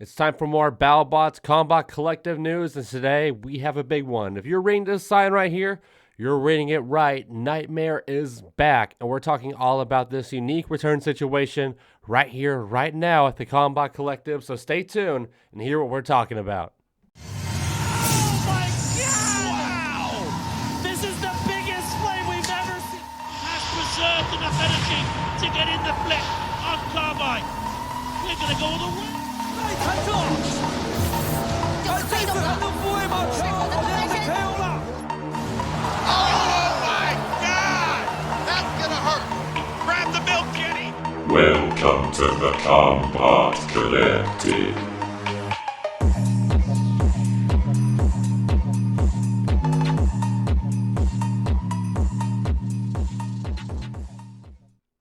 It's time for more Battlebots Combot Collective news, and today we have a big one. If you're reading this sign right here, you're reading it right. Nightmare is back, and we're talking all about this unique return situation right here, right now at the Combot Collective, so stay tuned and hear what we're talking about. Oh my God! Wow! This is the biggest flame we've ever seen! Has preserved enough energy to get in the flip on Carbine. We're gonna go all the way. Oh my God! That's gonna hurt! Grab the milk, Kenny! Welcome to the Combot Collective.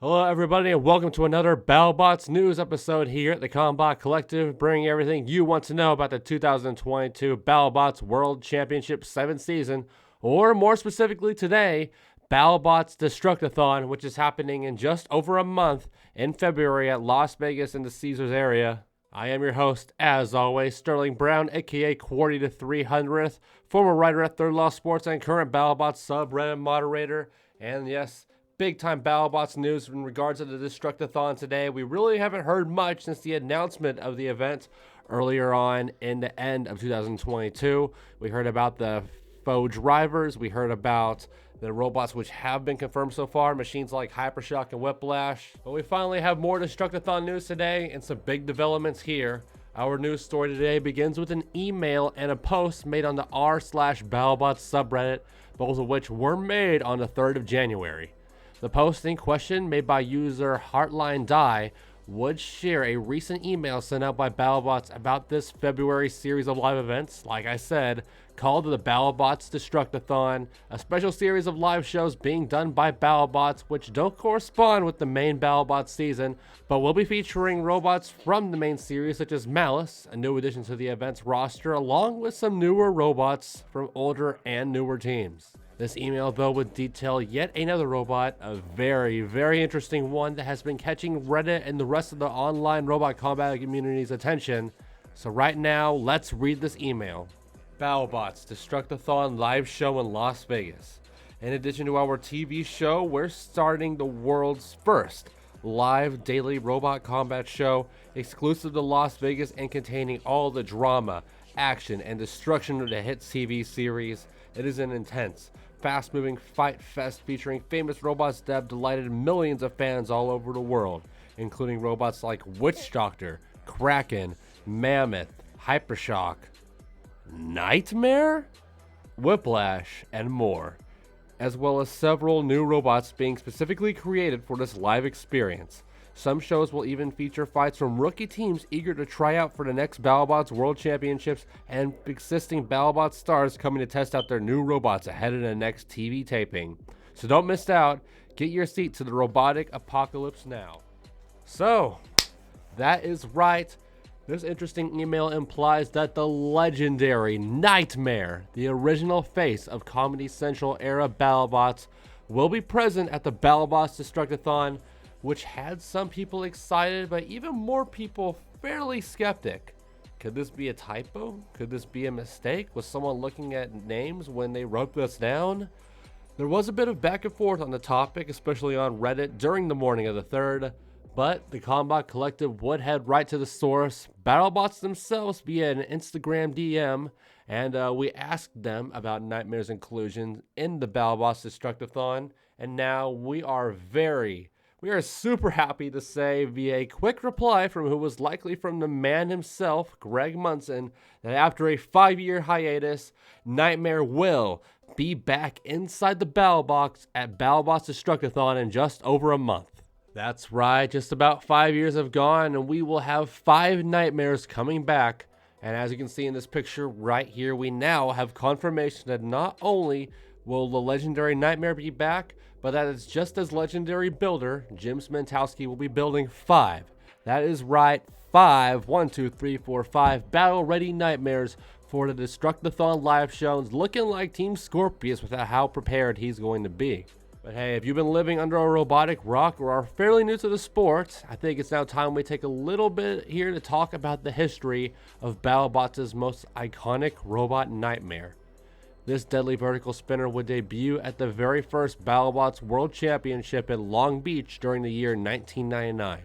Hello everybody and welcome to another Battlebots news episode here at the Combot Collective, bringing everything you want to know about the 2022 Battlebots World Championship 7th season, or more specifically today, Battlebots Destruct-A-Thon, which is happening in just over a month in February at Las Vegas in the Caesars area. I am your host, as always, Sterling Brown, aka Quarty to 300th, former writer at Third Law Sports and current Battlebots subreddit moderator, and yes, big time Battlebots news in regards to the Destruct-A-Thon today. We really haven't heard much since the announcement of the event earlier on in the end of 2022. We heard about the faux drivers. We heard about the robots which have been confirmed so far, machines like Hypershock and Whiplash. But we finally have more Destruct-A-Thon news today and some big developments here. Our news story today begins with an email and a post made on the r/Battlebots subreddit, both of which were made on the 3rd of January. The post in question, made by user Heartline Die, would share a recent email sent out by Battlebots about this February series of live events, like I said, called the Battlebots Destruct-A-Thon, a special series of live shows being done by Battlebots which don't correspond with the main Battlebots season, but will be featuring robots from the main series such as Malice, a new addition to the event's roster, along with some newer robots from older and newer teams. This email, though, would detail yet another robot, a very, very interesting one that has been catching Reddit and the rest of the online robot combat community's attention. So right now, let's read this email. Battlebots Destruct-A-Thon live show in Las Vegas. In addition to our TV show, we're starting the world's first live daily robot combat show exclusive to Las Vegas and containing all the drama, action, and destruction of the hit TV series. It is an intense, fast-moving fight fest featuring famous robots that have delighted millions of fans all over the world, including robots like Witch Doctor, Kraken, Mammoth, Hypershock, Nightmare, Whiplash, and more, as well as several new robots being specifically created for this live experience. Some shows will even feature fights from rookie teams eager to try out for the next Battlebots World Championships and existing Battlebots stars coming to test out their new robots ahead of the next TV taping. So don't miss out. Get your seat to the robotic apocalypse now. So, that is right. This interesting email implies that the legendary Nightmare, the original face of Comedy Central era Battlebots, will be present at the Battlebots Destruct-A-Thon, which had some people excited, but even more people fairly skeptic. Could this be a typo? Could this be a mistake? Was someone looking at names when they wrote this down? There was a bit of back and forth on the topic, especially on Reddit during the morning of the 3rd, but the Combot Collective would head right to the source, Battlebots themselves, via an Instagram DM, and we asked them about Nightmare's inclusion in the Battlebots Destruct-A-Thon, and now we are super happy to say via a quick reply from who was likely from the man himself, Greg Munson, that after a 5-year hiatus, Nightmare will be back inside the Battlebox at Battlebots Destruct-A-Thon in just over a month. That's right, just about 5 years have gone and we will have 5 Nightmares coming back. And as you can see in this picture right here, we now have confirmation that not only will the legendary Nightmare be back, but that it's just as legendary builder, Jim Smentowski, will be building 5. That is right, 5, 1, 2, 3, 4, 5 battle-ready Nightmares for the Destruct-A-Thon live shows, looking like Team Scorpius with how prepared he's going to be. But hey, if you've been living under a robotic rock or are fairly new to the sport, I think it's now time we take a little bit here to talk about the history of Battlebots' most iconic robot, Nightmare. This deadly vertical spinner would debut at the very first Battlebots World Championship in Long Beach during the year 1999.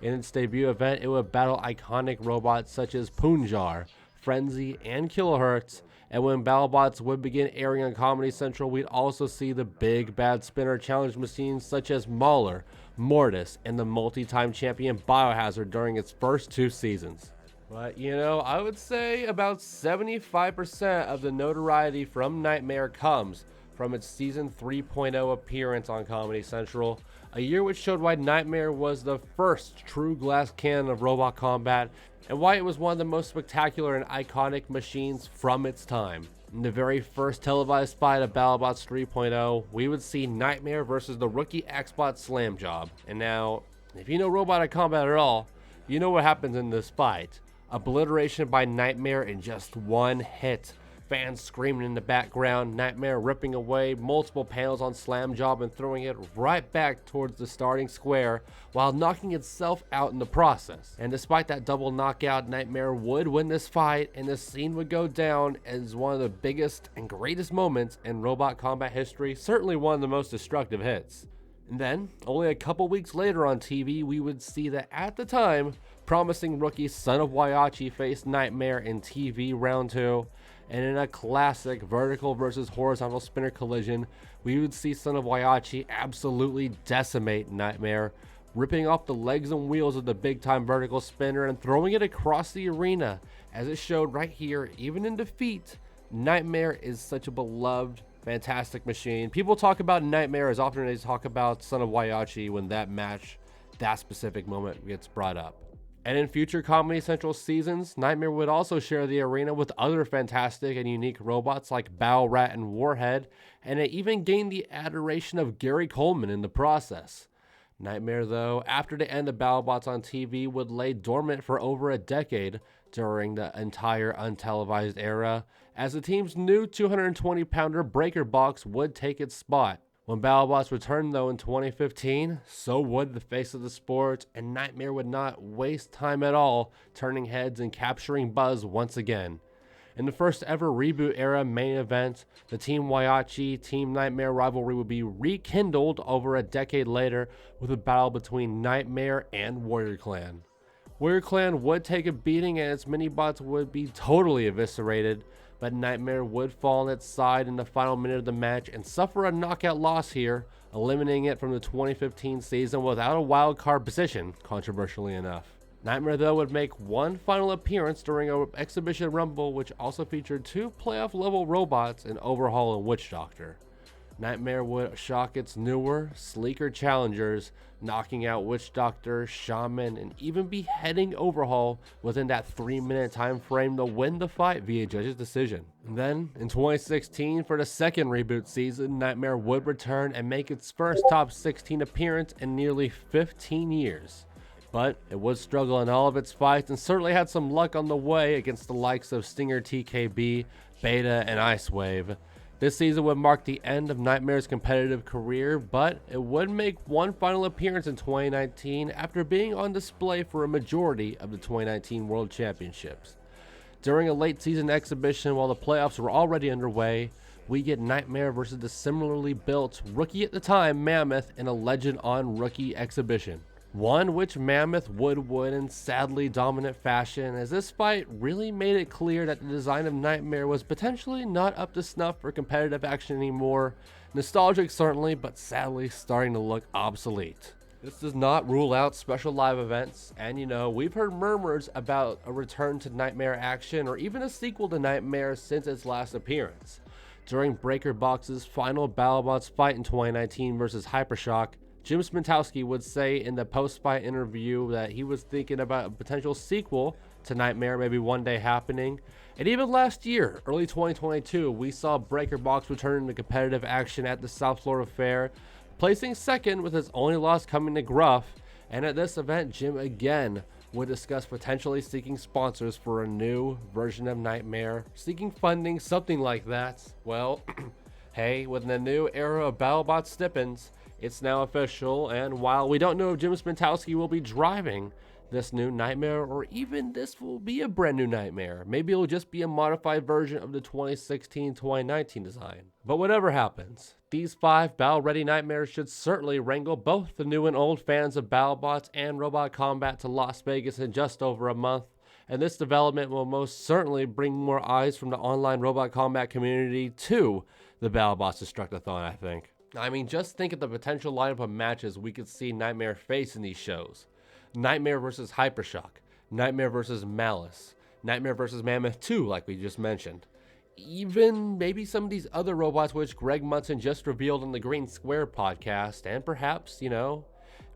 In its debut event, it would battle iconic robots such as Punjar, Frenzy, and Kilohertz, and when Battlebots would begin airing on Comedy Central, we'd also see the big bad spinner challenge machines such as Mauler, Mortis, and the multi-time champion Biohazard during its first 2 seasons. But I would say about 75% of the notoriety from Nightmare comes from its season 3.0 appearance on Comedy Central, a year which showed why Nightmare was the first true glass cannon of robot combat and why it was one of the most spectacular and iconic machines from its time. In the very first televised fight of Battlebots 3.0, we would see Nightmare versus the rookie Xbot Slam Job. And now, if you know robotic combat at all, you know what happens in this fight. Obliteration by Nightmare in just one hit. Fans screaming in the background, Nightmare ripping away multiple panels on Slam Job and throwing it right back towards the starting square while knocking itself out in the process. And despite that double knockout, Nightmare would win this fight, and this scene would go down as one of the biggest and greatest moments in robot combat history, certainly one of the most destructive hits. And then, only a couple weeks later on TV, we would see that at the time, promising rookie Son of Waiachi faced Nightmare in TV Round 2, and in a classic vertical versus horizontal spinner collision, we would see Son of Waiachi absolutely decimate Nightmare, ripping off the legs and wheels of the big time vertical spinner and throwing it across the arena. As it showed right here, even in defeat, Nightmare is such a beloved, fantastic machine. People talk about Nightmare as often as they talk about Son of Waiachi when that match, that specific moment gets brought up. And in future Comedy Central seasons, Nightmare would also share the arena with other fantastic and unique robots like Battle Rat and Warhead, and it even gained the adoration of Gary Coleman in the process. Nightmare, though, after the end of Battlebots on TV, would lay dormant for over a decade during the entire untelevised era, as the team's new 220-pounder Breaker Box would take its spot. When Battlebots returned, though, in 2015, so would the face of the sport, and Nightmare would not waste time at all turning heads and capturing buzz once again. In the first ever reboot era main event, the Team Waiachi Team Nightmare rivalry would be rekindled over a decade later with a battle between Nightmare and Warrior Clan. Warrior Clan would take a beating and its mini-bots would be totally eviscerated, but Nightmare would fall on its side in the final minute of the match and suffer a knockout loss here, eliminating it from the 2015 season without a wild card position, controversially enough. Nightmare, though, would make one final appearance during an exhibition rumble which also featured 2 playoff level robots in Overhaul and Witch Doctor. Nightmare would shock its newer, sleeker challengers, knocking out Witch Doctor, Shaman, and even beheading Overhaul within that 3-minute time frame to win the fight via judge's decision. And then, in 2016, for the second reboot season, Nightmare would return and make its first top 16 appearance in nearly 15 years. But it would struggle in all of its fights and certainly had some luck on the way against the likes of Stinger TKB, Beta, and Ice Wave. This season would mark the end of Nightmare's competitive career, but it would make one final appearance in 2019 after being on display for a majority of the 2019 World Championships. During a late season exhibition while the playoffs were already underway, we get Nightmare versus the similarly built rookie at the time, Mammoth, in a Legend on Rookie exhibition. One which Mammoth would win in sadly dominant fashion, as this fight really made it clear that the design of Nightmare was potentially not up to snuff for competitive action anymore. Nostalgic certainly, but sadly starting to look obsolete. This does not rule out special live events, and we've heard murmurs about a return to Nightmare action or even a sequel to Nightmare since its last appearance. During Breaker Box's final Battlebots fight in 2019 versus Hypershock, Jim Smentowski would say in the post-fight interview that he was thinking about a potential sequel to Nightmare maybe one day happening. And even last year, early 2022, we saw Breaker Box return to competitive action at the South Florida Fair, placing second with his only loss coming to Gruff. And at this event, Jim again would discuss potentially seeking sponsors for a new version of Nightmare, seeking funding, something like that. Well, Hey, with the new era of Battlebots Stippins, it's now official, and while we don't know if Jim Smentowski will be driving this new Nightmare, or even this will be a brand new Nightmare, maybe it'll just be a modified version of the 2016-2019 design. But whatever happens, these 5 battle-ready Nightmares should certainly wrangle both the new and old fans of Battlebots and Robot Combat to Las Vegas in just over a month. And this development will most certainly bring more eyes from the online Robot Combat community to the Battlebots Destruct-A-Thon, I think. I mean, just think of the potential lineup of matches we could see Nightmare face in these shows. Nightmare versus Hypershock, Nightmare versus Malice, Nightmare versus Mammoth 2, like we just mentioned. Even maybe some of these other robots which Greg Munson just revealed on the Green Square podcast, and perhaps,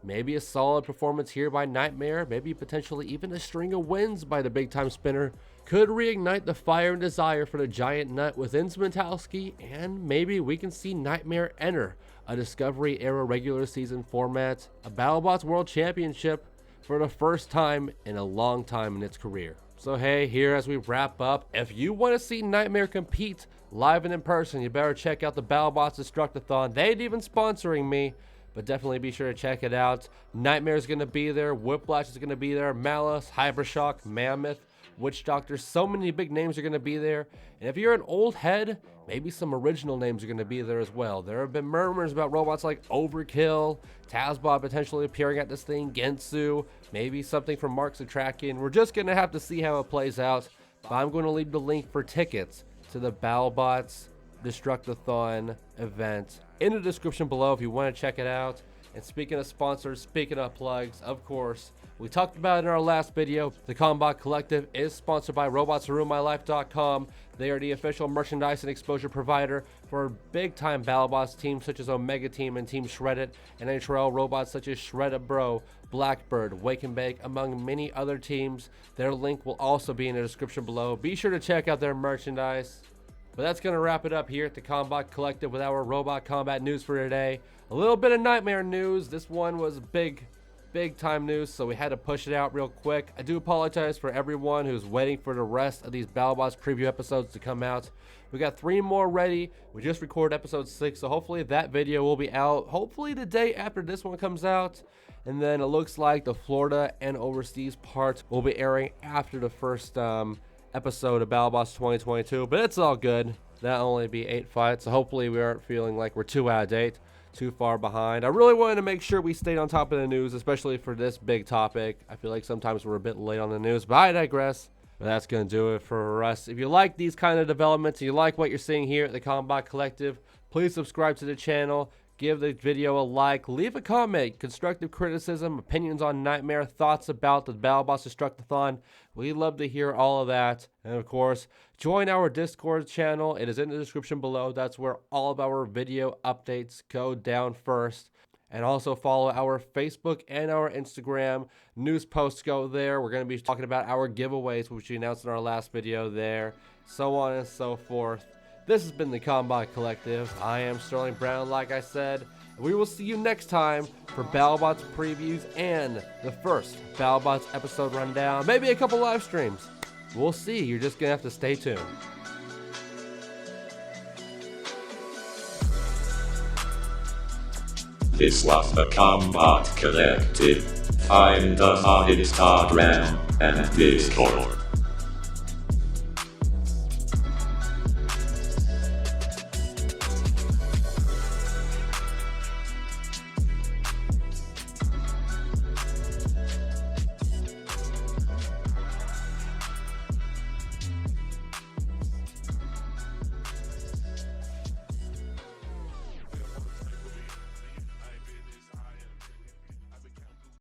maybe a solid performance here by Nightmare, maybe potentially even a string of wins by the big time spinner, could reignite the fire and desire for the giant nut within Smentowski, and maybe we can see Nightmare enter a Discovery era regular season format, a Battlebots World Championship, for the first time in a long time in its career. So hey, here as we wrap up, if you want to see Nightmare compete live and in person, you better check out the Battlebots Destruct-A-Thon. They ain't even sponsoring me, but definitely be sure to check it out. Nightmare's going to be there, Whiplash is going to be there, Malice, Hypershock, Mammoth, Witch Doctor, so many big names are going to be there. And if you're an old head, maybe some original names are going to be there as well. There have been murmurs about robots like Overkill, Tazbot potentially appearing at this thing, Gensu, maybe something from Mark Zatrakian. We're just going to have to see how it plays out. But I'm going to leave the link for tickets to the Battlebots Destruct-A-Thon event in the description below if you want to check it out. And speaking of sponsors, speaking of plugs, of course, we talked about in our last video, the Combot Collective is sponsored by robotsruinmylife.com. They are the official merchandise and exposure provider for big-time Battlebots teams such as Omega Team and Team Shreddit, and NHL robots such as Shredda Bro, Blackbird, Wake and Bake, among many other teams. Their link will also be in the description below. Be sure to check out their merchandise. But that's going to wrap it up here at the Combot Collective with our Robot Combat news for today. A little bit of Nightmare news. This one was big time news, so we had to push it out real quick. I do apologize for everyone who's waiting for the rest of these Battlebots preview episodes to come out. We got 3 more ready. We just recorded episode 6, so hopefully that video will be out hopefully the day after this one comes out. And then it looks like the Florida and overseas parts will be airing after the first episode of Battlebots 2022, but it's all good. That'll only be 8 fights, so hopefully we aren't feeling like we're too out of date, too far behind. I really wanted to make sure we stayed on top of the news, especially for this big topic. I feel like sometimes we're a bit late on the news, but I digress. But that's going to do it for us. If you like these kind of developments and you like what you're seeing here at the Combot Collective, please subscribe to the channel. Give the video a like, leave a comment, constructive criticism, opinions on Nightmare, thoughts about the Battlebots Destruct-A-Thon. We'd love to hear all of that. And of course, join our Discord channel. It is in the description below. That's where all of our video updates go down first. And also follow our Facebook and our Instagram. News posts go there. We're going to be talking about our giveaways, which we announced in our last video there. So on and so forth. This has been the Combot Collective. I am Sterling Brown, like I said. We will see you next time for Battlebots previews and the first Battlebots episode rundown. Maybe a couple live streams. We'll see. You're just going to have to stay tuned. This was the Combot Collective. Find us on Instagram and Discord.